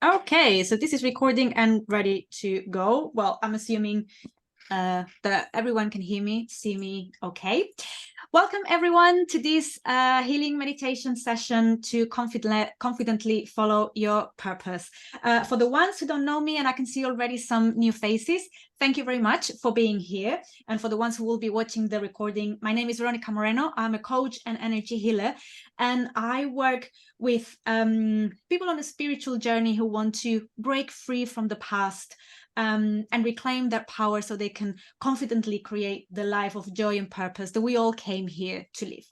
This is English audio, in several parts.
Okay, so this is recording and ready to go. Well, I'm assuming that everyone can hear me, see me okay. Welcome everyone to this healing meditation session to confidently follow your purpose. For the ones who don't know me, and I can see already some new faces, thank you very much for being here. And for the ones who will be watching the recording, my name is Verónica Moreno. I'm a coach and energy healer, and I work with people on a spiritual journey who want to break free from the past and reclaim their power so they can confidently create the life of joy and purpose that we all came here to live.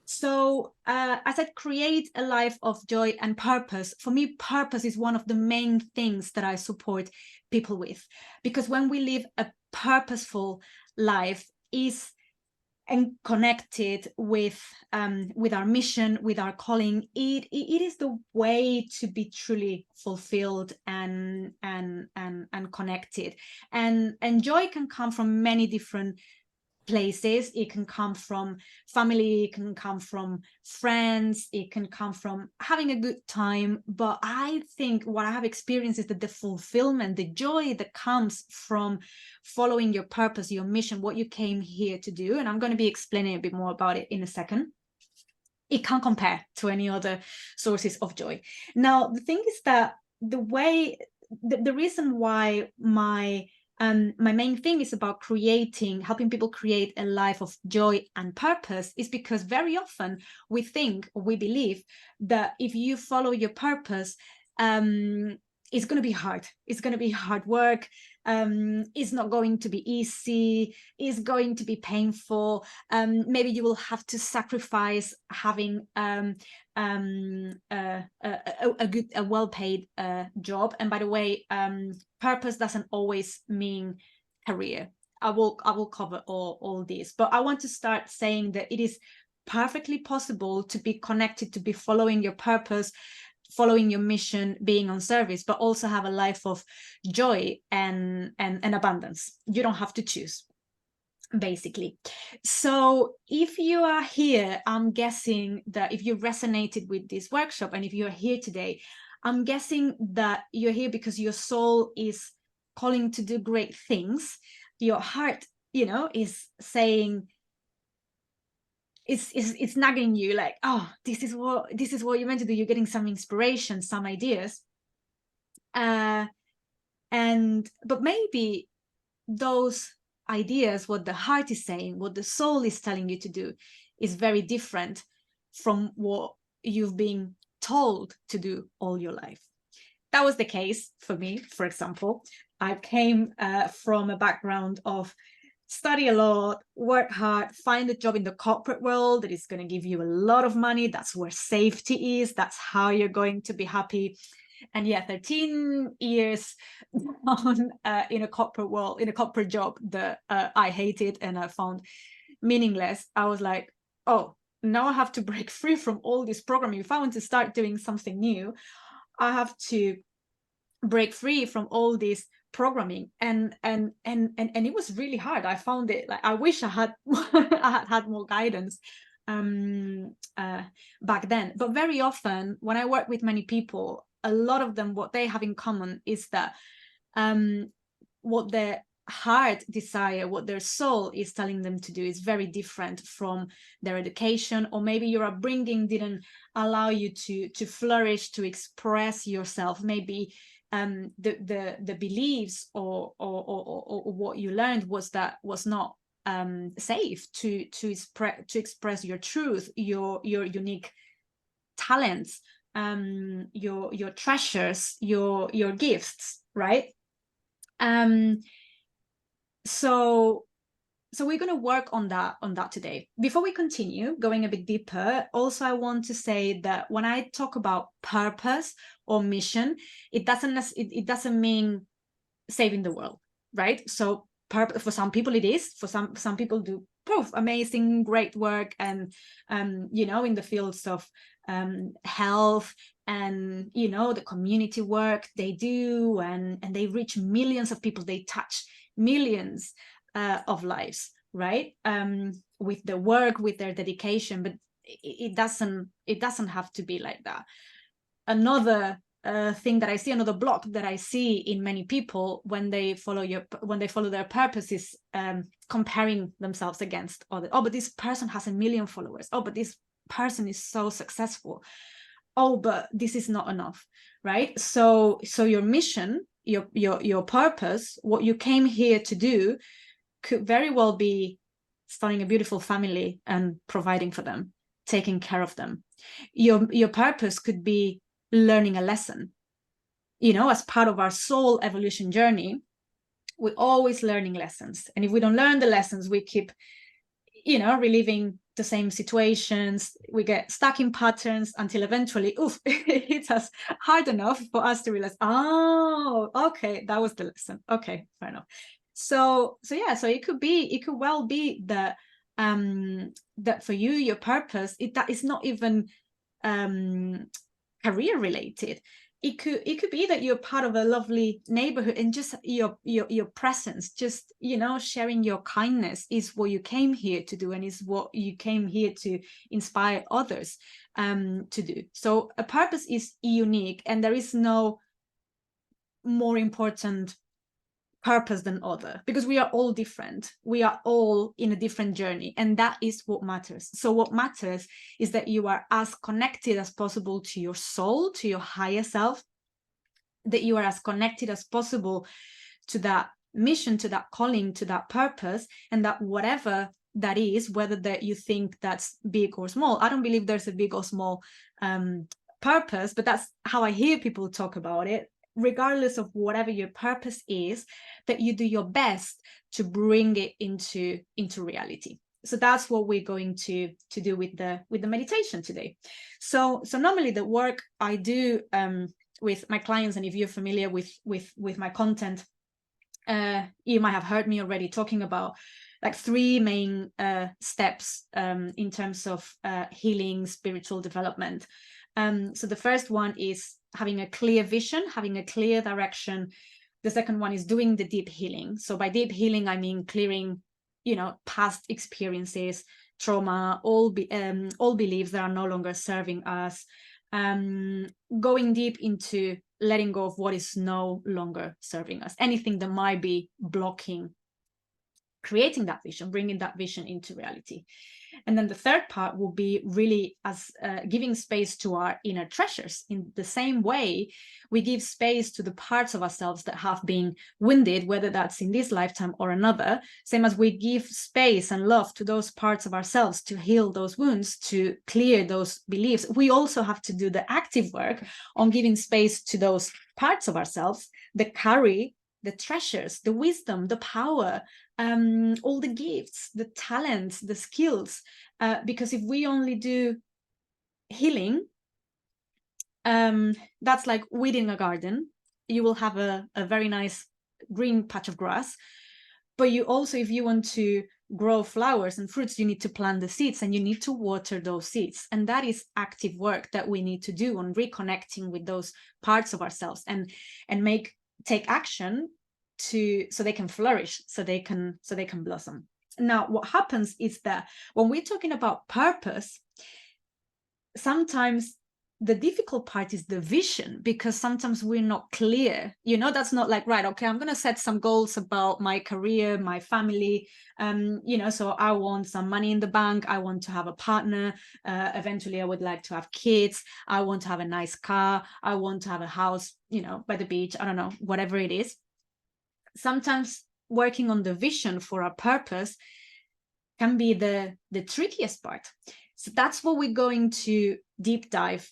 So as I create a life of joy and purpose, for me, purpose is one of the main things that I support people with, because when we live a purposeful life is and connected with our mission, with our calling, it is the way to be truly fulfilled and connected. And joy can come from many different places. It can come from family, it can come from friends, it can come from having a good time. But I think what I have experienced is that the fulfillment, the joy that comes from following your purpose, your mission, what you came here to do, and I'm going to be explaining a bit more about it in a second, it can't compare to any other sources of joy. Now, the thing is that the reason why my main thing is about helping people create a life of joy and purpose is because very often we believe that if you follow your purpose, it's going to be hard. It's going to be hard work. It's not going to be easy. It's going to be painful. Maybe you will have to sacrifice having a well-paid job. And by the way, purpose doesn't always mean career. I will cover all this, but I want to start saying that it is perfectly possible to be connected, to be following your purpose, following your mission, being on service, but also have a life of joy and abundance. You don't have to choose, basically. So if you are here, I'm guessing that if you resonated with this workshop and if you're here today, I'm guessing that you're here because your soul is calling to do great things. Your heart, is saying, it's nagging you like, oh, this is what you're meant to do. You're getting some inspiration, some ideas, but maybe those ideas, what the heart is saying, what the soul is telling you to do, is very different from what you've been told to do all your life. That was the case for me. For example, I came from a background of study a lot, work hard, find a job in the corporate world that is going to give you a lot of money. That's where safety is. That's how you're going to be happy. And yeah, 13 years on, in a corporate world, in a corporate job that I hated and I found meaningless. I was like, oh, now I have to break free from all this programming. If I want to start doing something new, I have to break free from all this programming, and it was really hard. I found it like, I wish I had I had more guidance back then. But very often when I work with many people, a lot of them, what they have in common is that what their heart desire, what their soul is telling them to do, is very different from their education, or maybe your upbringing didn't allow you to flourish, to express yourself. Maybe the beliefs or what you learned was not safe to express your truth, your unique talents, your treasures, your gifts, right? So we're going to work on that today. Before we continue going a bit deeper, also I want to say that when I talk about purpose or mission, it doesn't mean saving the world, right? So for some people it is. For some people do amazing, great work, and in the fields of health and the community work they do, and they reach millions of people. They touch millions of lives, right? With the work, with their dedication. But it doesn't have to be like that. Another thing that I see, another block that I see in many people when they follow their purpose is comparing themselves against others. Oh, but this person has 1 million followers. Oh, but this person is so successful. Oh, but this is not enough, right? So your mission, your purpose, what you came here to do, could very well be starting a beautiful family and providing for them, taking care of them. Your purpose could be learning a lesson. As part of our soul evolution journey, we're always learning lessons. And if we don't learn the lessons, we keep, reliving the same situations. We get stuck in patterns until eventually, it hits us hard enough for us to realize, oh, okay, that was the lesson. Okay, fair enough. So it could well be that that for you, your purpose, that is not even career related. It could be that you're part of a lovely neighborhood, and just your presence, just sharing your kindness is what you came here to do, and is what you came here to inspire others to do. So a purpose is unique, and there is no more important purpose than other, because we are all different. We are all in a different journey, and that is what matters. So what matters is that you are as connected as possible to your soul, to your higher self, that you are as connected as possible to that mission, to that calling, to that purpose, and that whatever that is, whether that you think that's big or small, I don't believe there's a big or small purpose, but that's how I hear people talk about it. Regardless of whatever your purpose is, that you do your best to bring it into reality. So that's what we're going to do with the meditation today. So normally the work I do with my clients, and if you're familiar with my content, you might have heard me already talking about like 3 main steps in terms of healing, spiritual development. So the first one is having a clear vision, having a clear direction. The second one is doing the deep healing. So by deep healing, I mean clearing, past experiences, trauma, all beliefs that are no longer serving us, going deep into letting go of what is no longer serving us, anything that might be blocking creating that vision, bringing that vision into reality. And then the third part will be really as giving space to our inner treasures. In the same way, we give space to the parts of ourselves that have been wounded, whether that's in this lifetime or another, same as we give space and love to those parts of ourselves to heal those wounds, to clear those beliefs. We also have to do the active work on giving space to those parts of ourselves that carry the treasures, the wisdom, the power, all the gifts, the talents, the skills, because if we only do healing, that's like weeding a garden. You will have a very nice green patch of grass, but you also, if you want to grow flowers and fruits, you need to plant the seeds and you need to water those seeds. And that is active work that we need to do on reconnecting with those parts of ourselves and take action so they can flourish, so they can blossom. Now, what happens is that when we're talking about purpose, sometimes the difficult part is the vision, because sometimes we're not clear. That's not like, right, okay, I'm going to set some goals about my career, my family, so I want some money in the bank, I want to have a partner, eventually I would like to have kids, I want to have a nice car, I want to have a house, by the beach, I don't know, whatever it is. Sometimes working on the vision for our purpose can be the trickiest part. So that's what we're going to deep dive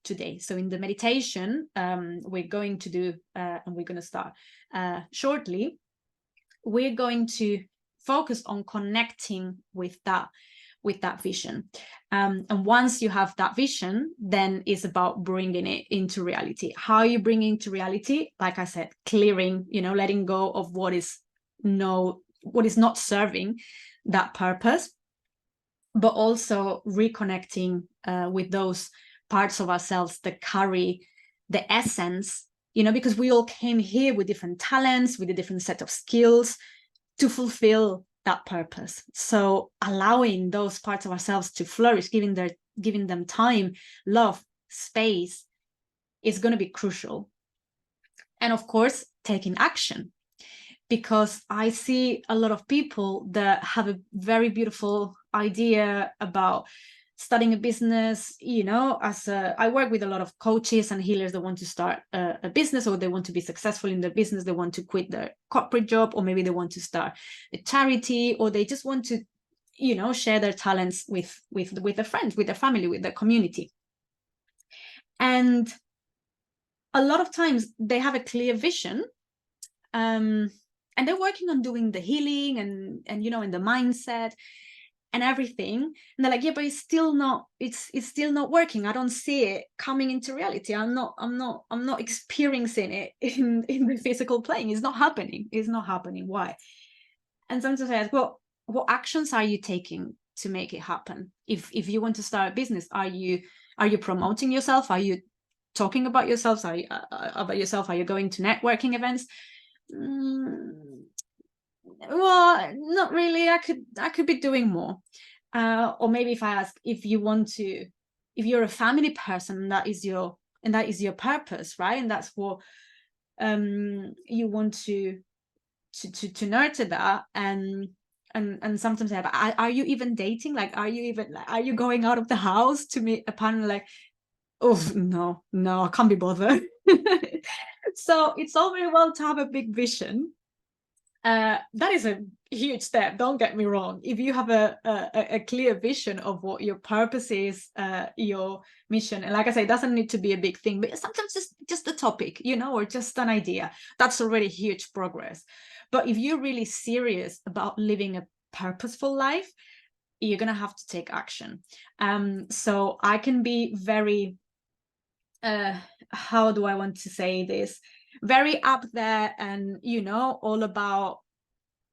today. So in the meditation, we're going to do, and we're going to start shortly, we're going to focus on connecting with that vision. And once you have that vision, then it's about bringing it into reality. How you bring it into reality? Like I said, clearing, letting go of what is not serving that purpose, but also reconnecting with those parts of ourselves that carry the essence, because we all came here with different talents, with a different set of skills to fulfill that purpose. So allowing those parts of ourselves to flourish, giving them time, love, space, is going to be crucial. And of course, taking action, because I see a lot of people that have a very beautiful idea about starting a business. You know, I work with a lot of coaches and healers that want to start a business, or they want to be successful in their business. They want to quit their corporate job, or maybe they want to start a charity, or they just want to, you know, share their talents with their friends, with their family, with their community. And a lot of times they have a clear vision, and they're working on doing the healing and you know, in the mindset and everything, and they're like, yeah, but it's still not working. I don't see it coming into reality. I'm not experiencing it in the physical plane. It's not happening. Why? And sometimes I ask, well, what actions are you taking to make it happen? If you want to start a business, are you promoting yourself? Are you talking about yourself? Are you going to networking events? Well, not really. I could be doing more. Or maybe if I ask, if you're a family person, and that is your purpose, right? And that's what you want to nurture that. And sometimes are you even dating? Like, are you going out of the house to meet a partner? Like, oh, no, I can't be bothered. So it's all very well to have a big vision. That is a huge step, don't get me wrong. If you have a clear vision of what your purpose is, your mission, and like I say, it doesn't need to be a big thing, but sometimes just a topic, you know, or just an idea, that's already huge progress. But if you're really serious about living a purposeful life, you're gonna have to take action. So I can be very how do I want to say this, very up there, and you know, all about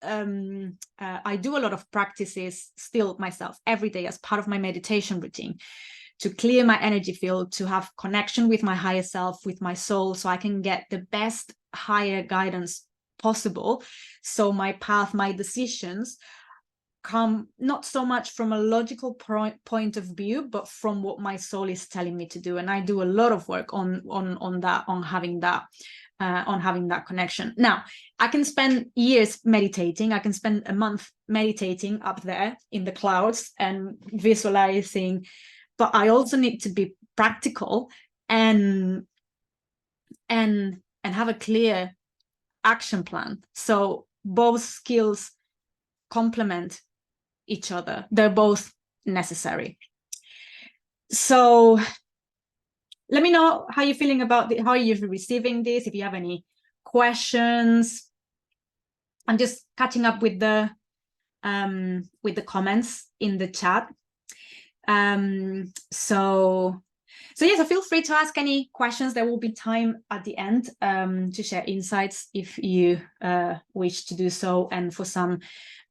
I do a lot of practices still myself every day as part of my meditation routine, to clear my energy field, to have connection with my higher self, with my soul, so I can get the best higher guidance possible. So my path, my decisions come not so much from a logical point of view, but from what my soul is telling me to do. And I do a lot of work on that, on having that connection. Now, I can spend years meditating. I can spend a month meditating up there in the clouds and visualizing, but I also need to be practical and have a clear action plan. So both skills complement each other. They're both necessary. So let me know how you're feeling about how you're receiving this. If you have any questions, I'm just catching up with the comments in the chat. So yes, feel free to ask any questions. There will be time at the end to share insights if you wish to do so, and for some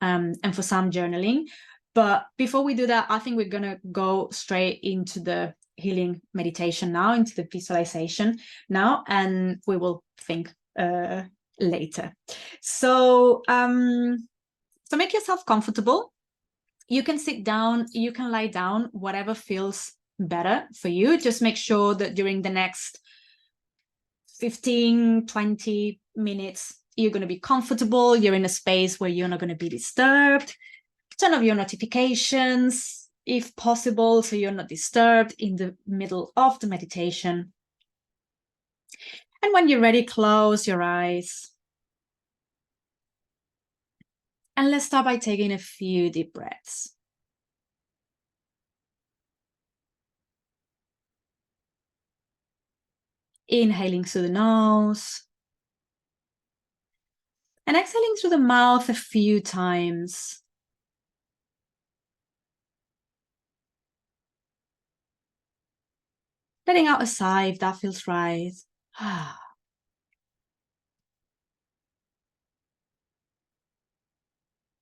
journaling. But before we do that, I think we're gonna go straight into the healing meditation now, into the visualization now, and we will think later. So so make yourself comfortable. You can sit down, you can lie down, whatever feels better for you. Just make sure that during the next 15-20 minutes you're going to be comfortable, you're in a space where you're not going to be disturbed. Turn off your notifications if possible, so you're not disturbed in the middle of the meditation. And when you're ready, close your eyes. And let's start by taking a few deep breaths. Inhaling through the nose. And exhaling through the mouth a few times. Letting out a sigh if that feels right.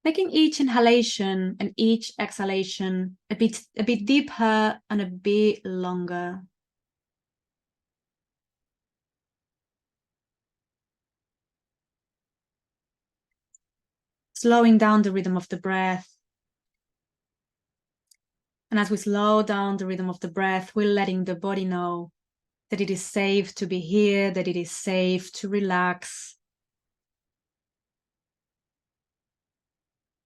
Making each inhalation and each exhalation a bit deeper and a bit longer. Slowing down the rhythm of the breath. And as we slow down the rhythm of the breath, we're letting the body know that it is safe to be here, that it is safe to relax,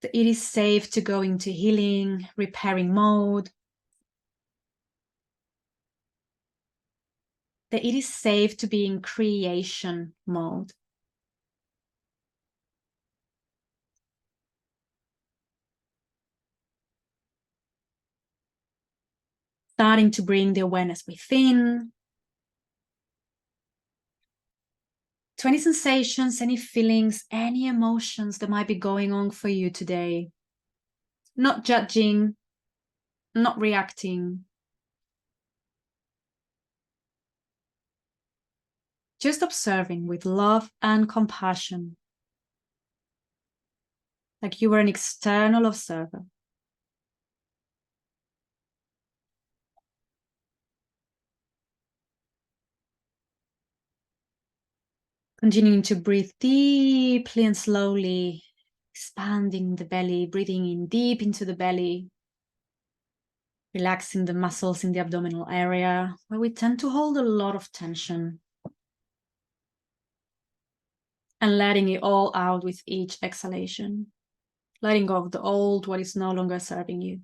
that it is safe to go into healing, repairing mode, that it is safe to be in creation mode. Starting to bring the awareness within, to any sensations, any feelings, any emotions that might be going on for you today. Not judging, not reacting. Just observing with love and compassion, like you were an external observer. Continuing to breathe deeply and slowly, expanding the belly, breathing in deep into the belly, relaxing the muscles in the abdominal area where we tend to hold a lot of tension, and letting it all out with each exhalation, letting go of the old, what is no longer serving you.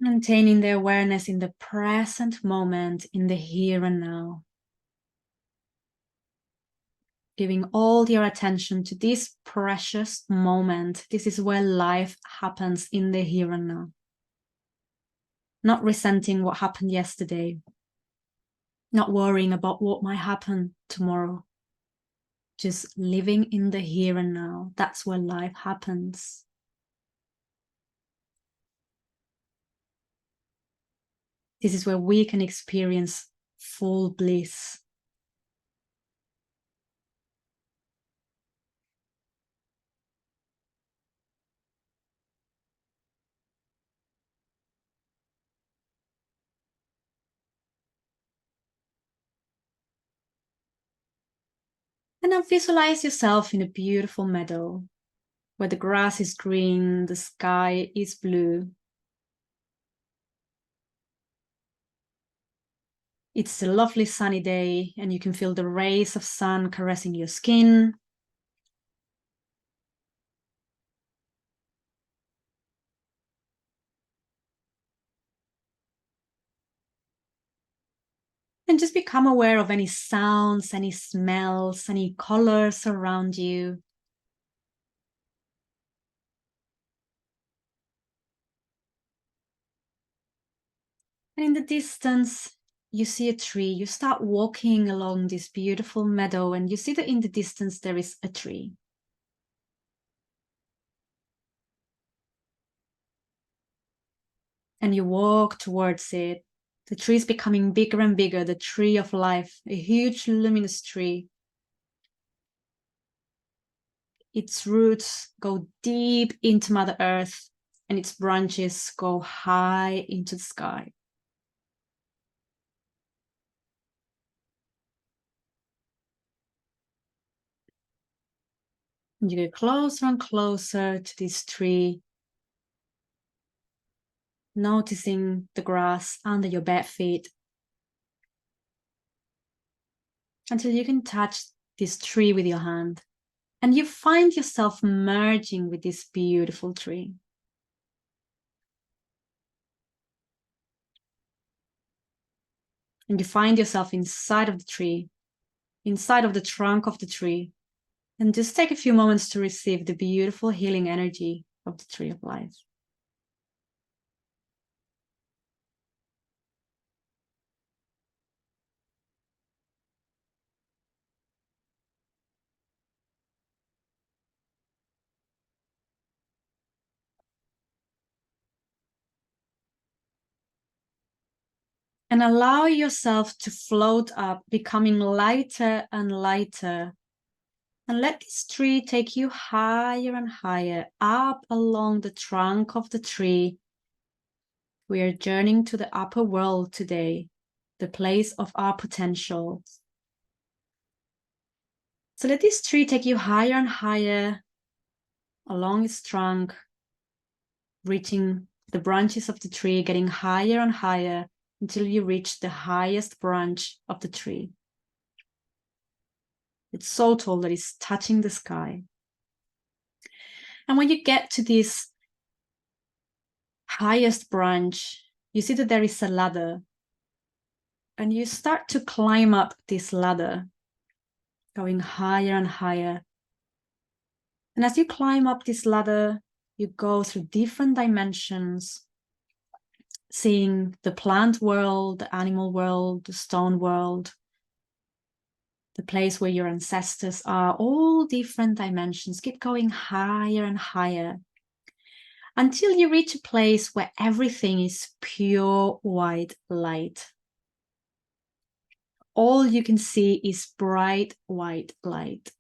Maintaining the awareness in the present moment, in the here and now. Giving all your attention to this precious moment. This is where life happens, in the here and now. Not resenting what happened yesterday. Not worrying about what might happen tomorrow. Just living in the here and now. That's where life happens. This is where we can experience full bliss. And now visualize yourself in a beautiful meadow where the grass is green, the sky is blue. It's a lovely sunny day and you can feel the rays of sun caressing your skin. And just become aware of any sounds, any smells, any colors around you. And in the distance, you see a tree. You start walking along this beautiful meadow and you see that in the distance there is a tree. And you walk towards it. The tree is becoming bigger and bigger, the tree of life, a huge luminous tree. Its roots go deep into Mother Earth and its branches go high into the sky. And you get closer and closer to this tree, noticing the grass under your bare feet, until you can touch this tree with your hand. And you find yourself merging with this beautiful tree. And you find yourself inside of the tree, inside of the trunk of the tree. And just take a few moments to receive the beautiful healing energy of the tree of life. And allow yourself to float up, becoming lighter and lighter. And let this tree take you higher and higher, up along the trunk of the tree. We are journeying to the upper world today, the place of our potential. So let this tree take you higher and higher along its trunk, reaching the branches of the tree, getting higher and higher until you reach the highest branch of the tree. It's so tall that it's touching the sky. And when you get to this highest branch, you see that there is a ladder. And you start to climb up this ladder, going higher and higher. And as you climb up this ladder, you go through different dimensions, seeing the plant world, the animal world, the stone world, the place where your ancestors are, all different dimensions. Keep going higher and higher until you reach a place where everything is pure white light. All you can see is bright white light.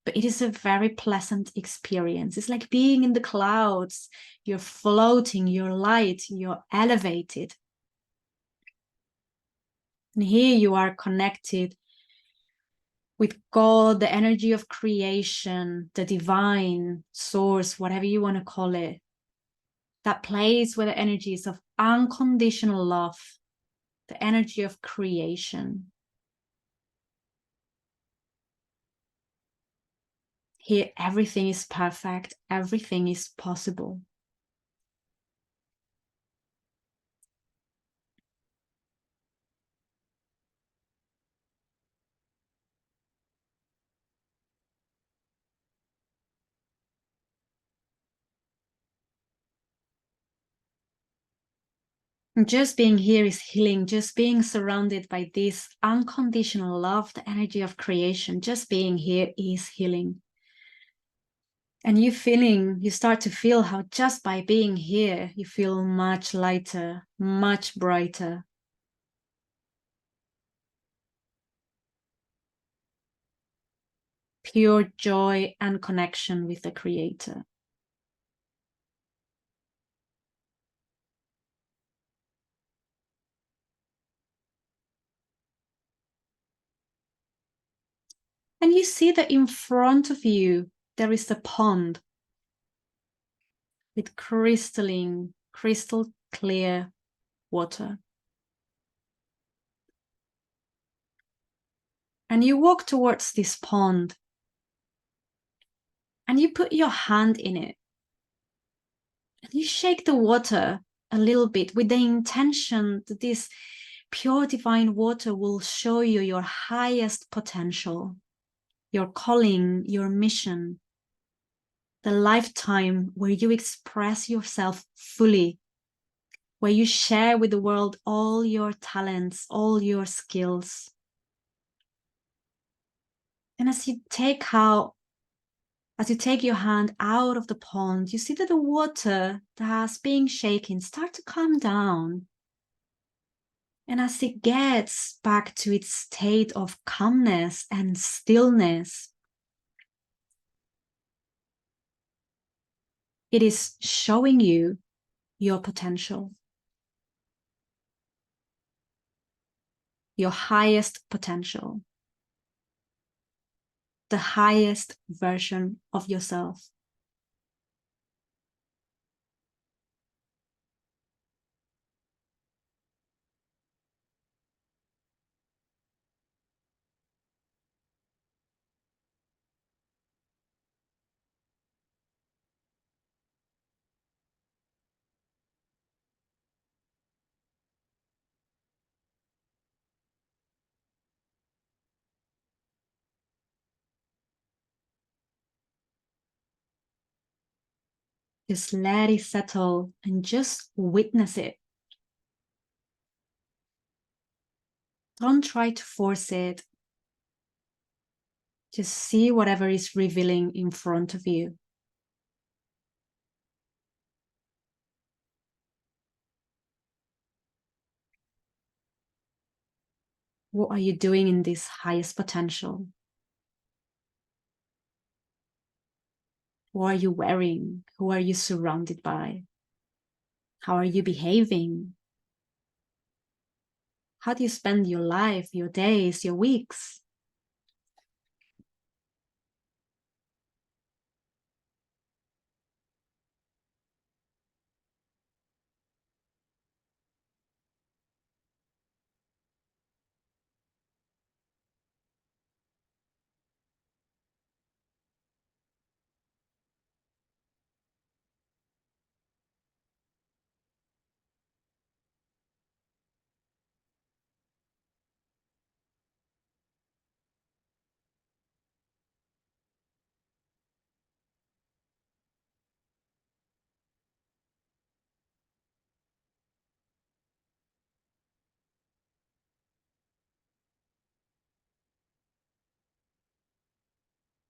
But it is a very pleasant experience. It's like being in the clouds. You're floating, you're light, you're elevated. And here you are connected with God, the energy of creation, the divine source, whatever you want to call it. That place where the energy is of unconditional love, the energy of creation. Here, everything is perfect, everything is possible. And just being here is healing, just being surrounded by this unconditional love, the energy of creation, just being here is healing. And you start to feel how just by being here, you feel much lighter, much brighter. Pure joy and connection with the Creator. And you see that in front of you, there is a pond with crystal clear water. And you walk towards this pond and you put your hand in it. And you shake the water a little bit with the intention that this pure divine water will show you your highest potential, your calling, your mission, the lifetime where you express yourself fully, where you share with the world all your talents, all your skills. And as you take your hand out of the pond, you see that the water that's being shaken start to calm down. And as it gets back to its state of calmness and stillness, it is showing you your potential, your highest potential, the highest version of yourself. Just let it settle and just witness it. Don't try to force it. Just see whatever is revealing in front of you. What are you doing in this highest potential? What are you wearing? Who are you surrounded by? How are you behaving? How do you spend your life, your days, your weeks?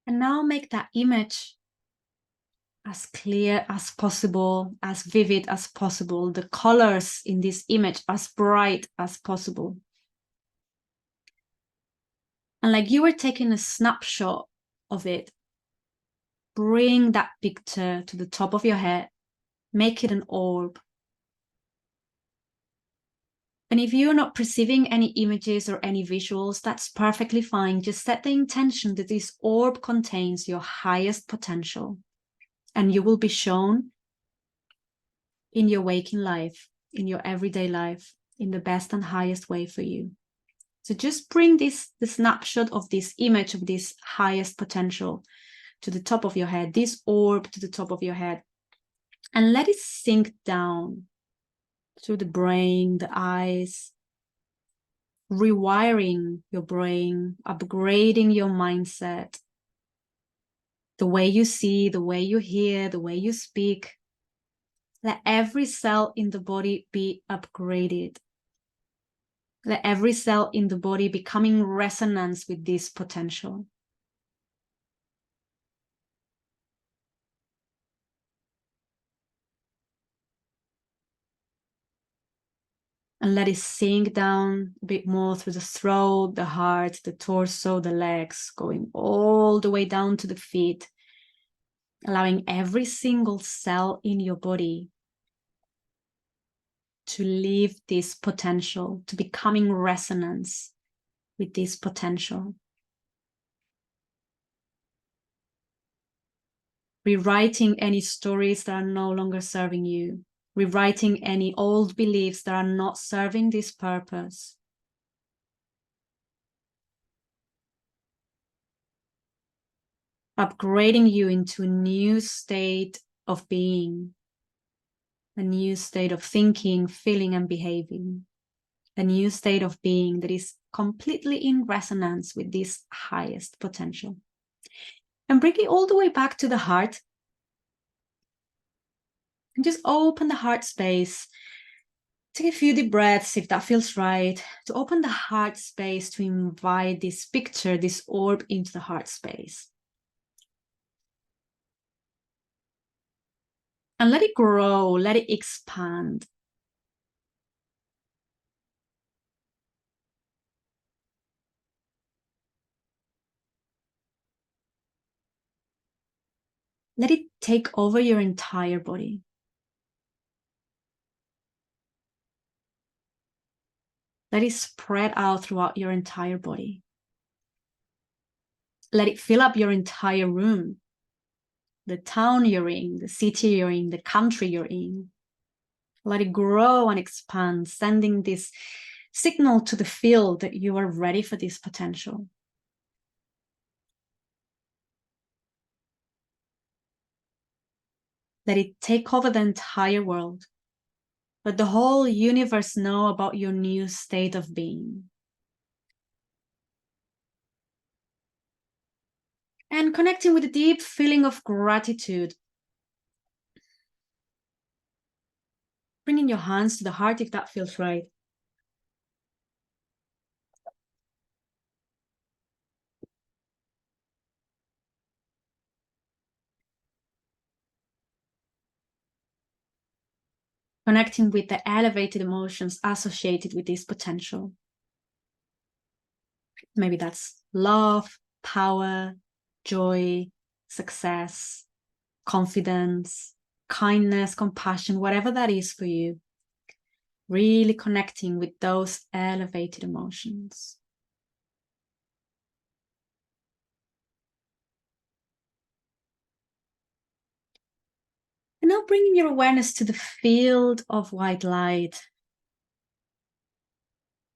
And now make that image as clear as possible, as vivid as possible, the colors in this image as bright as possible. And like you were taking a snapshot of it, bring that picture to the top of your head, make it an orb. And if you're not perceiving any images or any visuals, that's perfectly fine. Just set the intention that this orb contains your highest potential, and you will be shown in your waking life, in your everyday life, in the best and highest way for you. So just bring the snapshot of this image of this highest potential to the top of your head, this orb to the top of your head, and let it sink down through the brain, the eyes, rewiring your brain, upgrading your mindset, the way you see, the way you hear, the way you speak. Let every cell in the body be upgraded. Let every cell in the body become in resonance with this potential. And let it sink down a bit more through the throat, the heart, the torso, the legs, going all the way down to the feet, allowing every single cell in your body to live this potential, to become in resonance with this potential. Rewriting any stories that are no longer serving you. Rewriting any old beliefs that are not serving this purpose. Upgrading you into a new state of being, a new state of thinking, feeling, and behaving, a new state of being that is completely in resonance with this highest potential. And bring it all the way back to the heart. And just open the heart space. Take a few deep breaths if that feels right, to open the heart space, to invite this picture, this orb into the heart space. And let it grow, let it expand. Let it take over your entire body. Let it spread out throughout your entire body. Let it fill up your entire room, the town you're in, the city you're in, the country you're in. Let it grow and expand, sending this signal to the field that you are ready for this potential. Let it take over the entire world. Let the whole universe know about your new state of being. And connecting with a deep feeling of gratitude. Bringing your hands to the heart if that feels right. Connecting with the elevated emotions associated with this potential. Maybe that's love, power, joy, success, confidence, kindness, compassion, whatever that is for you. Really connecting with those elevated emotions. And now bringing your awareness to the field of white light.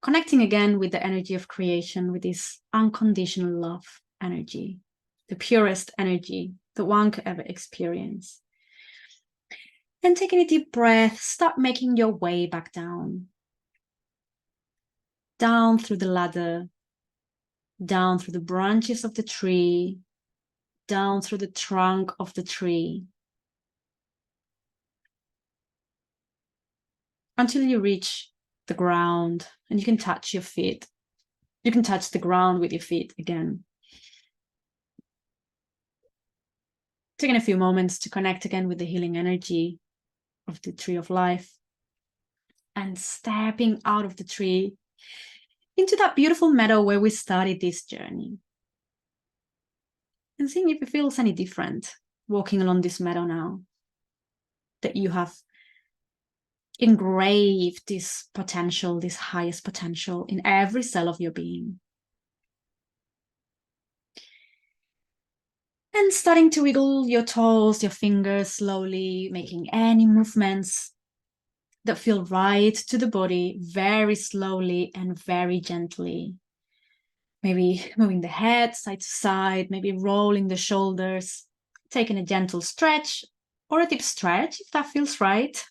Connecting again with the energy of creation, with this unconditional love energy, the purest energy that one could ever experience. Then taking a deep breath, start making your way back down. Down through the ladder, down through the branches of the tree, down through the trunk of the tree, until you reach the ground and you can touch your feet. You can touch the ground with your feet again. taking a few moments to connect again with the healing energy of the tree of life, and stepping out of the tree into that beautiful meadow where we started this journey. And seeing if it feels any different walking along this meadow now, that you have engraved this potential, this highest potential in every cell of your being. And starting to wiggle your toes, your fingers slowly, making any movements that feel right to the body, very slowly and very gently. Maybe moving the head side to side, maybe rolling the shoulders, taking a gentle stretch or a deep stretch if that feels right.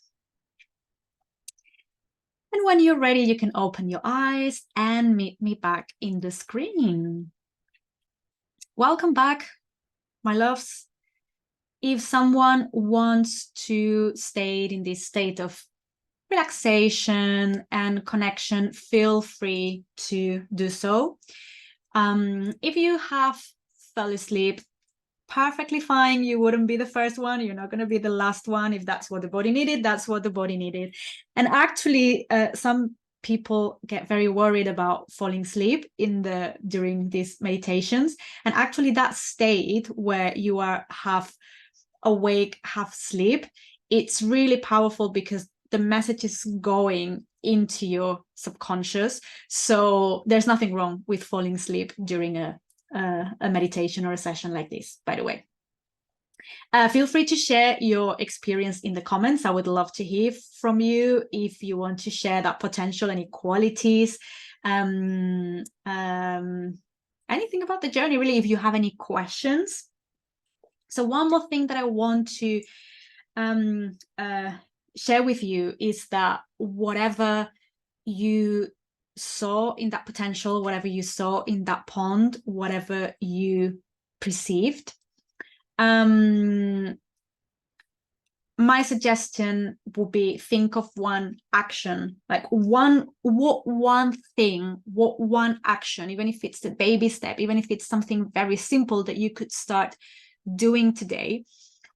And when you're ready, you can open your eyes and meet me back in the screen. Welcome back, my loves. If someone wants to stay in this state of relaxation and connection, feel free to do so. If you have fell asleep, perfectly fine. You wouldn't be the first one. You're not going to be the last one. If that's what the body needed, that's what the body needed. And actually, some people get very worried about falling asleep during these meditations. And actually, that state where you are half awake, half sleep, it's really powerful because the message is going into your subconscious. So there's nothing wrong with falling asleep during a meditation or a session like this, by the way. Feel free to share your experience in the comments. I would love to hear from you if you want to share that potential, any qualities, anything about the journey, really, if you have any questions. So one more thing that I want to share with you is that whatever you saw in that potential, whatever you saw in that pond, whatever you perceived, my suggestion would be think of one action, like one action, even if it's the baby step, even if it's something very simple that you could start doing today,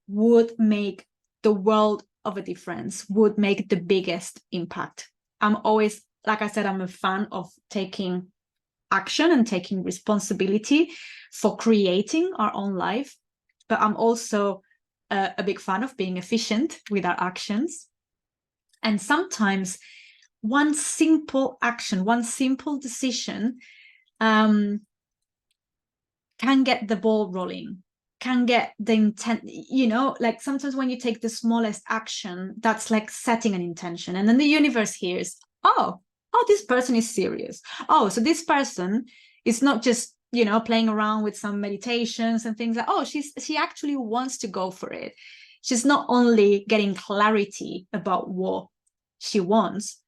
would make the world of a difference, would make the biggest impact. I'm always, like I said, I'm a fan of taking action and taking responsibility for creating our own life. But I'm also a big fan of being efficient with our actions. And sometimes one simple action, one simple decision can get the ball rolling, can get the intent, like sometimes when you take the smallest action, that's like setting an intention. And then the universe hears, oh, this person is serious. Oh, so this person is not just, playing around with some meditations and things like, oh, she actually wants to go for it. She's not only getting clarity about what she wants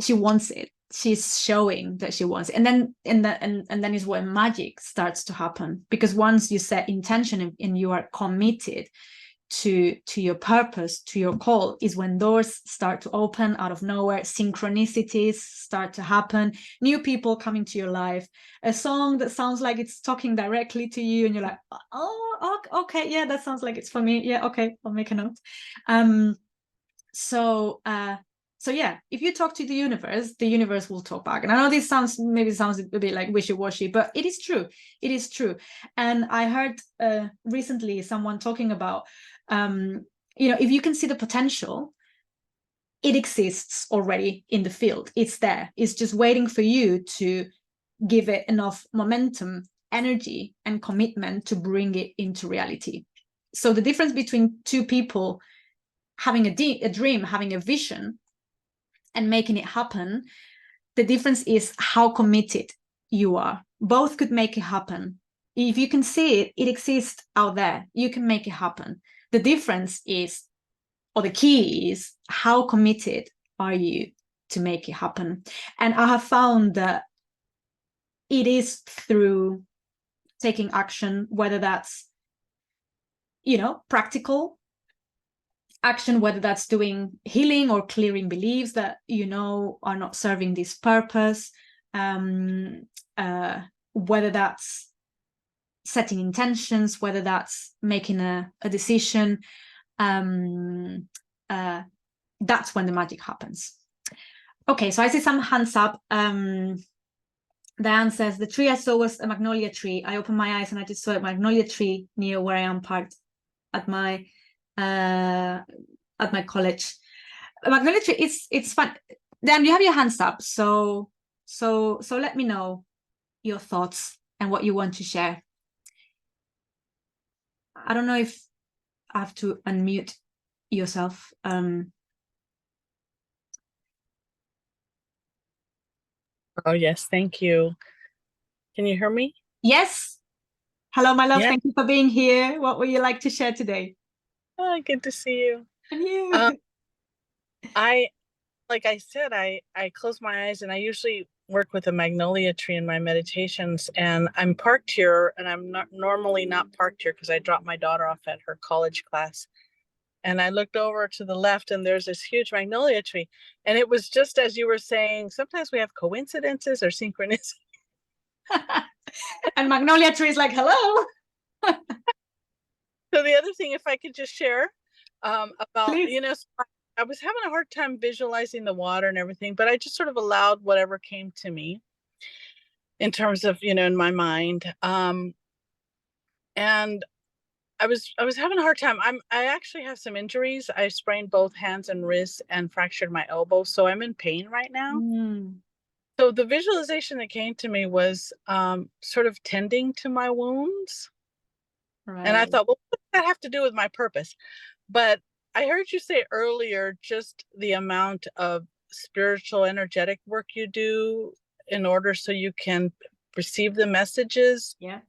it. She's showing that she wants it. And then is when magic starts to happen, because once you set intention and you are committed to your purpose, to your call, is when doors start to open out of nowhere, synchronicities start to happen, new people coming to your life, a song that sounds like it's talking directly to you, and you're like, oh, okay, yeah, that sounds like it's for me. Yeah, okay, I'll make a note. So yeah, if you talk to the universe will talk back. And I know this sounds a bit like wishy-washy, but it is true. It is true. And I heard recently someone talking about, if you can see the potential, it exists already in the field. It's there. It's just waiting for you to give it enough momentum, energy, and commitment to bring it into reality. So the difference between two people having a dream, having a vision, and making it happen, the difference is how committed you are. Both could make it happen. If you can see it, it exists out there. You can make it happen. The difference is, or the key is, how committed are you to make it happen? And I have found that it is through taking action, whether that's, practical action, whether that's doing healing or clearing beliefs that are not serving this purpose, whether that's setting intentions, whether that's making a decision, that's when the magic happens. Okay, so I see some hands up. Diane says, the tree I saw was a magnolia tree. I opened my eyes and I just saw a magnolia tree near where I am parked at my college. A magnolia tree, it's fun. Dan, you have your hands up, so let me know your thoughts and what you want to share. I don't know if I have to unmute yourself. Oh, yes. Thank you. Can you hear me? Yes. Hello, my love. Yeah. Thank you for being here. What would you like to share today? Oh, good to see you. And you. Like I said, I close my eyes and I usually work with a magnolia tree in my meditations, and I'm parked here, and I'm normally not parked here because I dropped my daughter off at her college class. And I looked over to the left and there's this huge magnolia tree. And it was just as you were saying, sometimes we have coincidences or synchronicity. And magnolia tree is like, hello. So the other thing, if I could just share about, Please. I was having a hard time visualizing the water and everything, but I just sort of allowed whatever came to me in terms of, in my mind. And I was having a hard time. I actually have some injuries. I sprained both hands and wrists and fractured my elbow. So I'm in pain right now. So the visualization that came to me was sort of tending to my wounds. Right. And I thought, well, what does that have to do with my purpose? But I heard you say earlier, just the amount of spiritual, energetic work you do in order so you can receive the messages. Yeah.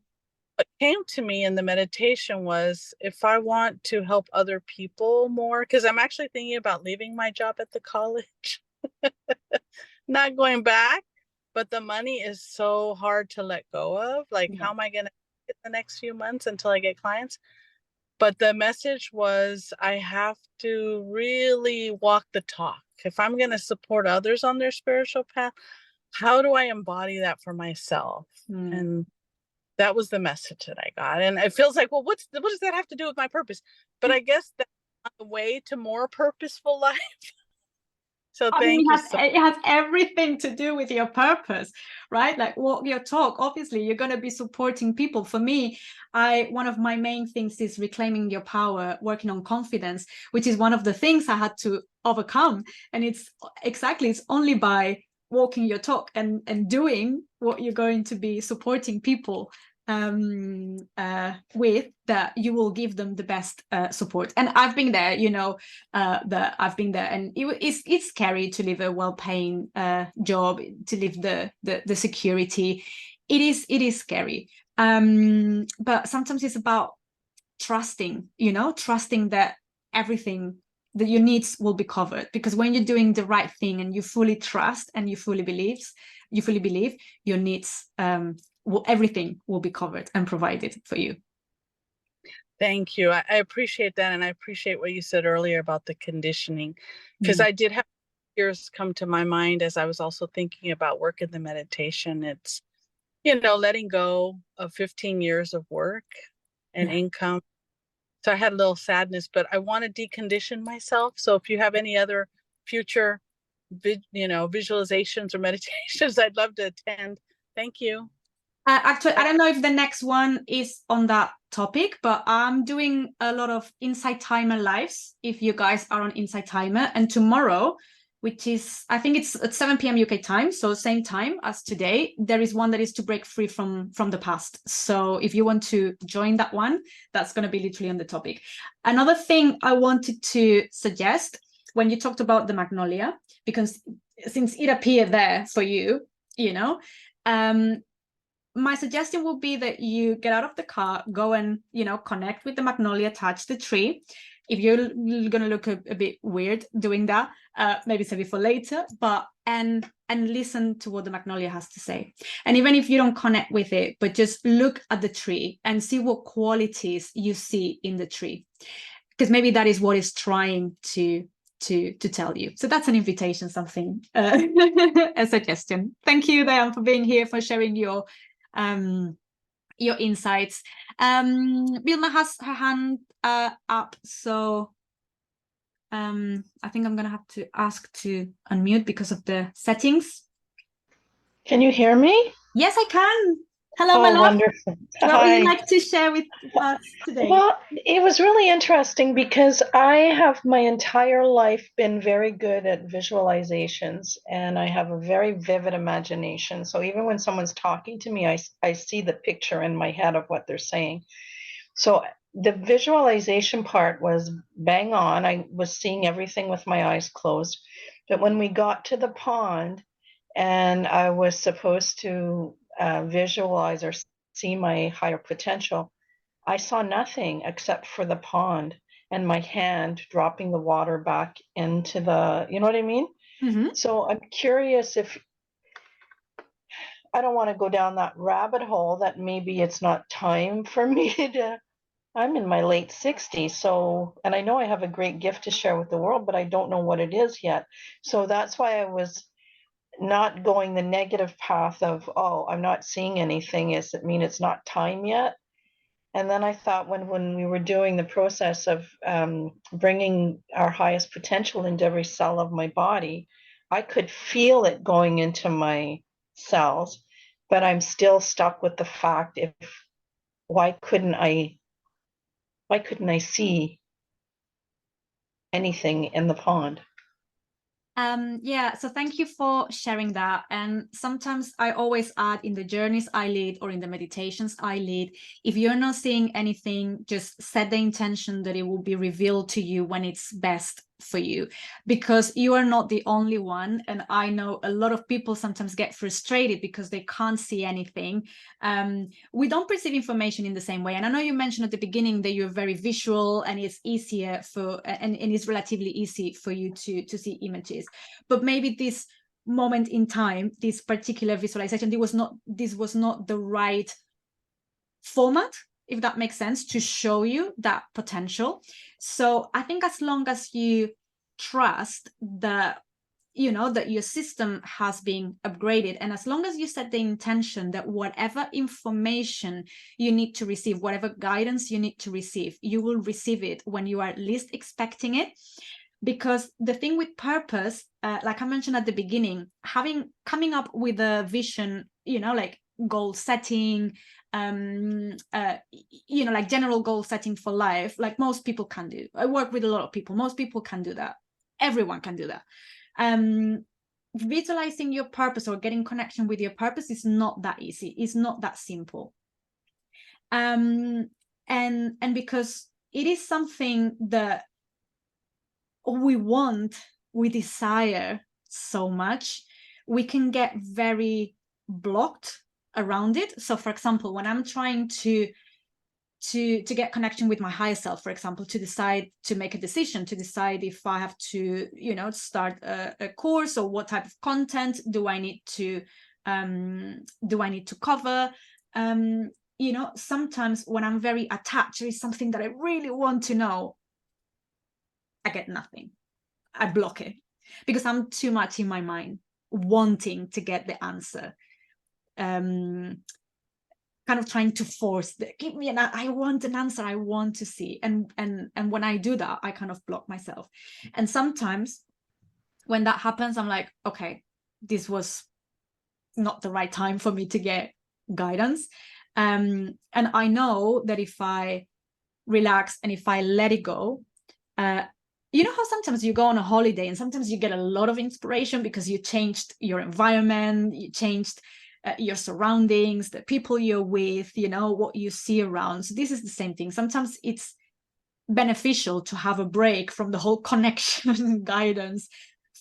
What came to me in the meditation was, if I want to help other people more, because I'm actually thinking about leaving my job at the college, not going back, but the money is so hard to let go of. Like, how am I going to get the next few months until I get clients? But the message was, I have to really walk the talk. If I'm going to support others on their spiritual path, how do I embody that for myself? And that was the message that I got. And it feels like, well, what does that have to do with my purpose? But I guess that's on the way to more purposeful life. So thank you. It has everything to do with your purpose, right? Like walk your talk. Obviously, you're going to be supporting people. For me, one of my main things is reclaiming your power, working on confidence, which is one of the things I had to overcome. And it's only by walking your talk and doing what you're going to be supporting people with, that you will give them the best support. And I've been there, I've been there, and it's scary to leave a well-paying job, to leave the security. It is scary, but sometimes it's about trusting that everything, that your needs will be covered, because when you're doing the right thing and you fully trust and you fully believe your needs, everything will be covered and provided for you. Thank you. I appreciate that. And I appreciate what you said earlier about the conditioning, because I did have fears come to my mind as I was also thinking about work in the meditation. It's, letting go of 15 years of work and income. So I had a little sadness, but I want to decondition myself. So if you have any other future, visualizations or meditations, I'd love to attend. Thank you. Actually, I don't know if the next one is on that topic, but I'm doing a lot of Insight Timer lives, if you guys are on Insight Timer. And tomorrow, which is, I think it's at 7 p.m. UK time, so same time as today, there is one that is to break free from the past. So if you want to join that one, that's going to be literally on the topic. Another thing I wanted to suggest, when you talked about the magnolia, because since it appeared there for you, my suggestion would be that you get out of the car, go and, connect with the magnolia, touch the tree. If you're going to look a bit weird doing that, maybe save it for later, and listen to what the magnolia has to say. And even if you don't connect with it, but just look at the tree and see what qualities you see in the tree, because maybe that is what it's trying to tell you. So that's an invitation, something, a suggestion. Thank you, Diane, for being here, for sharing your your insights. Vilma has her hand up, so I think I'm gonna have to ask to unmute because of the settings. Can you hear me? Yes, I can. Hello, Oh, my love. wonderful. What Hi. would you like to share with us today? Well, it was really interesting because I have my entire life been very good at visualizations, and I have a very vivid imagination. So even when someone's talking to me, I see the picture in my head of what they're saying. So the visualization part was bang on. I was seeing everything with my eyes closed. But when we got to the pond and I was supposed to visualize or see my higher potential, I saw nothing except for the pond and my hand dropping the water back into the, you know what I mean? Mm-hmm. So I'm curious if, I don't want to go down that rabbit hole that maybe it's not time for me to, I'm in my late 60s. So, and I know I have a great gift to share with the world, but I don't know what it is yet. So that's why I was not going the negative path of, oh, I'm not seeing anything. Does it mean it's not time yet? And then I thought when we were doing the process of bringing our highest potential into every cell of my body, I could feel it going into my cells, but I'm still stuck with the fact if why couldn't I see anything in the pond? Yeah, so thank you for sharing that. And sometimes I always add, in the journeys I lead or in the meditations I lead, if you're not seeing anything, just set the intention that it will be revealed to you when it's best for you, because you are not the only one. And I know a lot of people sometimes get frustrated because they can't see anything. We don't perceive information in the same way. And I know you mentioned at the beginning that you're very visual and it's easier for, and it's relatively easy for you to see images. But maybe this moment in time, this particular visualization, this was not the right format, if that makes sense, to show you that potential. So I think as long as you trust that, you know, that your system has been upgraded, and as long as you set the intention that whatever information you need to receive, whatever guidance you need to receive, you will receive it when you are least expecting it. Because the thing with purpose, like I mentioned at the beginning, coming up with a vision, you know, like goal setting, you know, like general goal setting for life, like most people can do. I work with a lot of people. Most people can do that. Everyone can do that. Visualizing your purpose or getting connection with your purpose is not that easy. It's not that simple. And because it is something that we want, we desire so much, we can get very blocked around it. So for example, when I'm trying to get connection with my higher self, for example, to decide to make a decision, to decide if I have to, you know, start a course, or what type of content do I need to cover, you know, sometimes when I'm very attached, there is something that I really want to know, I get nothing. I block it because I'm too much in my mind wanting to get the answer, kind of trying to force give me I want an answer, I want to see, and when I do that, I kind of block myself. And sometimes when that happens, I'm like, okay, this was not the right time for me to get guidance, and I know that if I relax and if I let it go, you know how sometimes you go on a holiday and sometimes you get a lot of inspiration because you changed your environment, you changed your surroundings, the people you're with, you know, what you see around. So this is the same thing. Sometimes it's beneficial to have a break from the whole connection guidance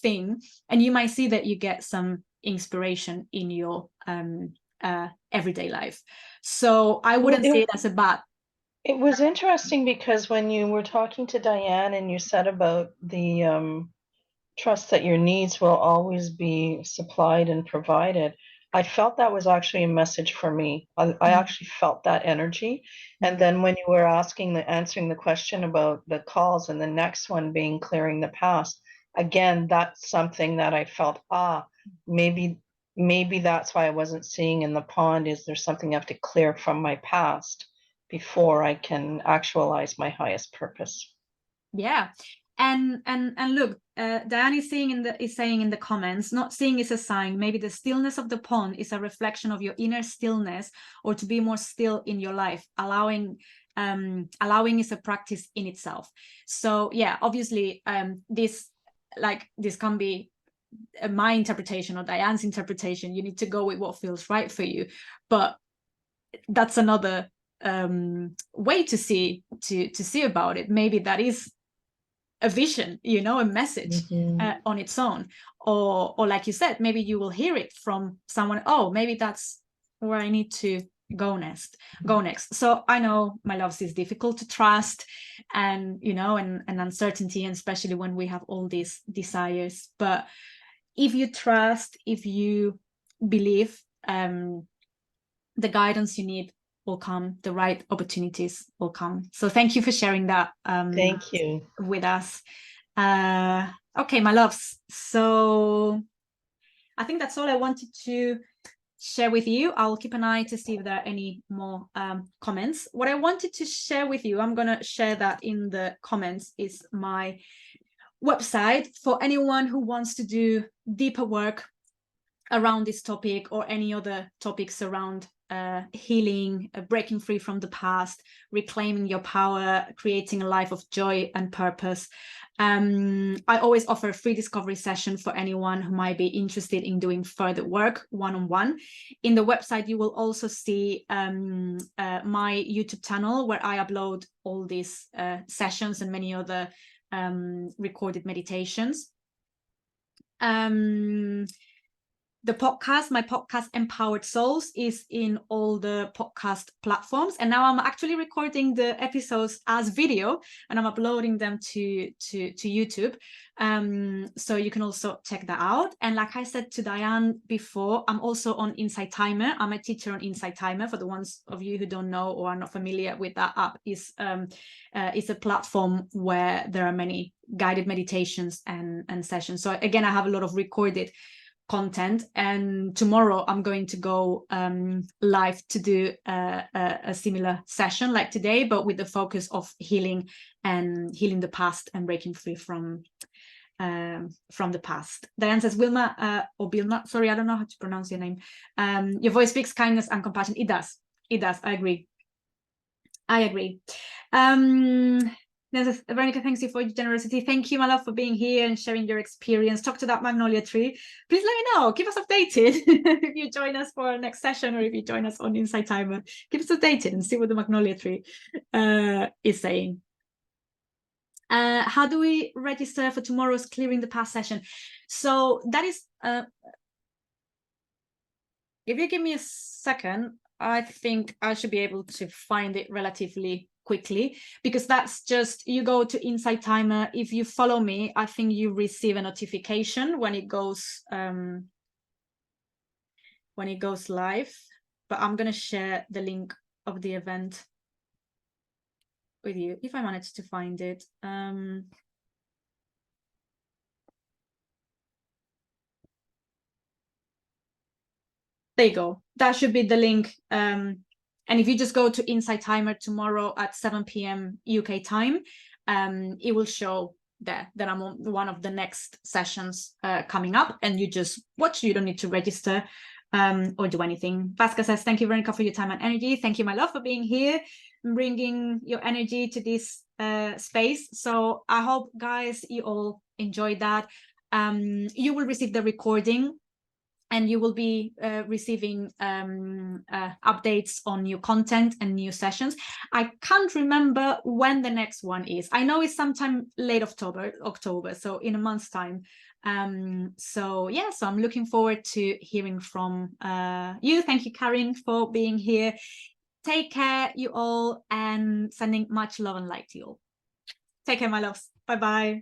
thing, and you might see that you get some inspiration in your everyday life. So I wouldn't say it as a bad. It was interesting because when you were talking to Diane and you said about the trust that your needs will always be supplied and provided, I felt that was actually a message for me. I actually felt that energy. And then when you were answering the question about the calls, and the next one being clearing the past, again, that's something that I felt, maybe maybe that's why I wasn't seeing in the pond. Is there something I have to clear from my past before I can actualize my highest purpose? Yeah. And look, Diane is saying in the comments, not seeing is a sign. Maybe the stillness of the pond is a reflection of your inner stillness, or to be more still in your life. Allowing is a practice in itself. So yeah, obviously, this can be my interpretation or Diane's interpretation. You need to go with what feels right for you. But that's another way to see about it. Maybe that is a vision, a message on its own, or like you said, maybe you will hear it from someone. Oh, maybe that's where I need to go next. So I know, my loves, is difficult to trust, and and uncertainty, and especially when we have all these desires. But if you trust, if you believe, the guidance you need will come, the right opportunities will come. So thank you for sharing that Thank you with us. Okay, my loves, so I think that's all I wanted to share with you. I'll keep an eye to see if there are any more comments. What I wanted to share with you, I'm going to share that in the comments, is my website for anyone who wants to do deeper work around this topic, or any other topics around healing, breaking free from the past, reclaiming your power, creating a life of joy and purpose. I always offer a free discovery session for anyone who might be interested in doing further work one-on-one. In the website, you will also see my YouTube channel, where I upload all these sessions and many other recorded meditations. The podcast, my podcast Empowered Souls, is in all the podcast platforms, and now I'm actually recording the episodes as video, and I'm uploading them to YouTube, so you can also check that out. And like I said to Diane before, I'm also on Insight Timer. I'm a teacher on Insight Timer. For the ones of you who don't know or are not familiar with that app, is a platform where there are many guided meditations and sessions. So again, I have a lot of recorded content, and tomorrow I'm going to go live to do a similar session like today, but with the focus of healing the past and breaking free from the past. Diane says, Wilma, or Bilma, sorry, I don't know how to pronounce your name. Your voice speaks kindness and compassion. It does. I agree. Verónica, thanks you for your generosity. Thank you, my love, for being here and sharing your experience. Talk to that magnolia tree. Please let me know. Keep us updated if you join us for our next session, or if you join us on Insight Timer. Keep us updated and see what the magnolia tree is saying. How do we register for tomorrow's Clearing the Past session? So that is, if you give me a second, I think I should be able to find it relatively quickly, because that's just, you go to Insight Timer. If you follow me, I think you receive a notification when it goes live. But I'm going to share the link of the event with you if I manage to find it. There you go. That should be the link. And if you just go to Insight Timer tomorrow at 7 p.m. UK time, it will show there that I'm on one of the next sessions coming up, and you just watch. You don't need to register or do anything. Vasca says, thank you, Verónica, for your time and energy. Thank you, my love, for being here, bringing your energy to this space. So I hope, guys, you all enjoyed that. You will receive the recording, and you will be receiving updates on new content and new sessions. I can't remember when the next one is. I know it's sometime late October, so in a month's time. So yeah, so I'm looking forward to hearing from you. Thank you, Karin, for being here. Take care, you all, and sending much love and light to you all. Take care, my loves. Bye-bye.